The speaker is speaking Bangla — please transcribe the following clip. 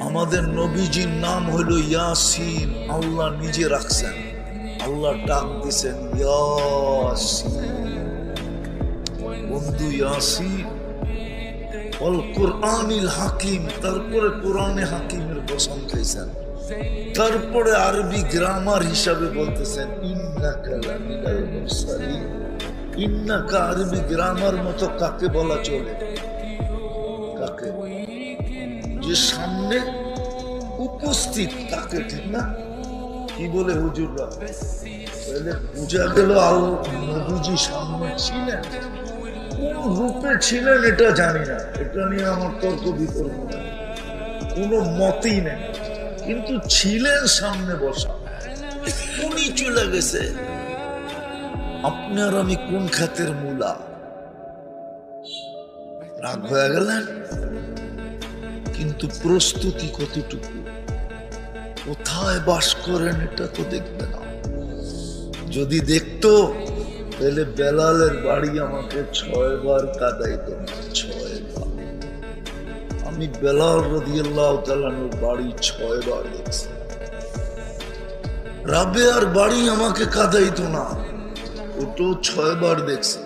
আমাদের নবীজির নাম হলো ইয়াসিন, আল্লাহ নিজে রাখছেন। আল্লাহ ডাক দিছেন ইয়াসিন, বন্ধু ইয়াসিন ওয়াল কুরআনিল হাকিম। তারপরে কোরআনে হাকিমের কসম খাইছেন। তারপরে আরবি গ্রামার হিসাবে বলতেছেন ইন্নাকা লামিনাল মুরসালিন। ইন্নাকা আরবি গ্রামার মতো কাকে বলা চলে? কাকে? যে সামনে উপস্থিত তাকে, ঠিক না? কি বলে হুজুররা? তাহলে বোঝা গেল নবীজি সামনে ছিলেন। কোন রূপে ছিলেন এটা জানি না, এটা নিয়ে আমার তর্ক বিতর্ক নেই, কোনো মতই নেই, কিন্তু ছিলেন সামনে বসা। উনি চলে গেছে। আপনার আমি কোন খাতের মূলা? রাগ হয়ে গেলেন? কিন্তু প্রস্তুতি কতটুকু, কোথায় বাস করেন এটা তো দেখবে না। যদি দেখতো তাহলে বেলালের বাড়ি আমাকে 6 বার কাঁদাইতো না। 6 বার। আমি বেলাল রাদিয়াল্লাহু তাআলার বাড়ি 6 বার দেখছি। রাবেয়ার বাড়ি আমাকে কাঁদাইতো না, ওটাও 6 বার দেখছি।